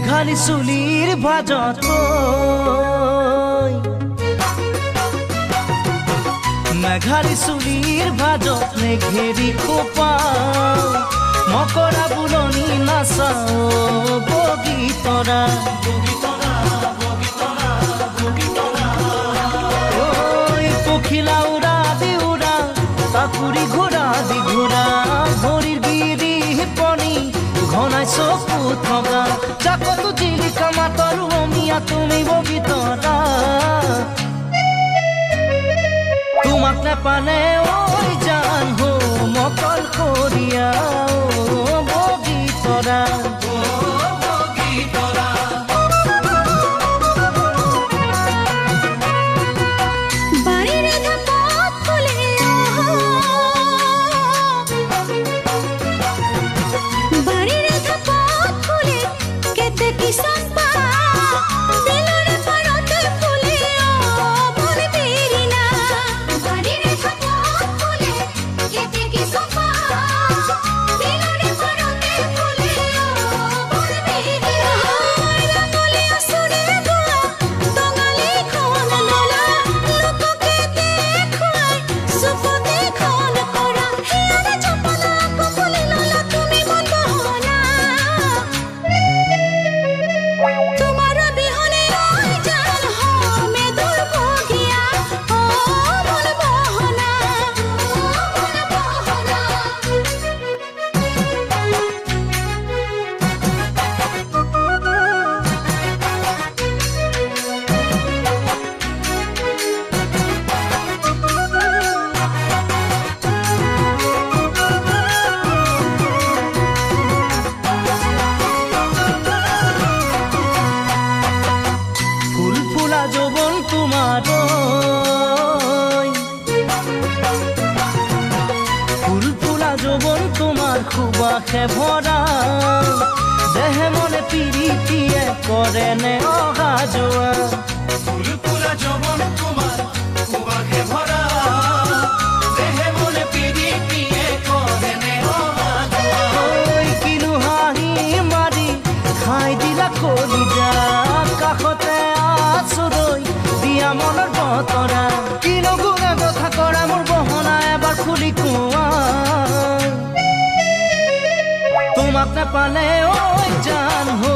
মেঘালী চুলিৰ ভাজত মেঘালী চুলিৰ ভাজত মেঘেৰি খোপা মকৰা বুলনি নাচাও বগীতৰা পখিলা উৰা দি উৰা কাকুৰি ঘোৰা দি ঘোৰা ভৰিৰ বিৰি পনি ঘনাই চকু থকা জাকতো জিলিকা মাতৰ অমিয়া তুমি বগীতৰা তোমাক নেপালে ঐ জান হো মকল কৰিয়া বগীতৰা যৌবন তোমাৰ ফুল ফুলা যৌবন তোমাৰ খুবাসে ভৰা দেহে মনে পিৰিতিয়ে কৰে নে অহা যোৱা ফুল ফুলা যৌবন তোমাৰ খুবাসে ভৰা দেহে মনে পিৰিতিয়ে কৰে নে অহা যোৱা কিনো হাঁহি মাৰি খাই দিলা কলিজা কাষতে দিয়া মনৰ বতৰা কিনো গুণে কথা কৰা মোৰ গহনা এবাৰ খুলি কোৱা তোমাক নেপালে ঐ জান হো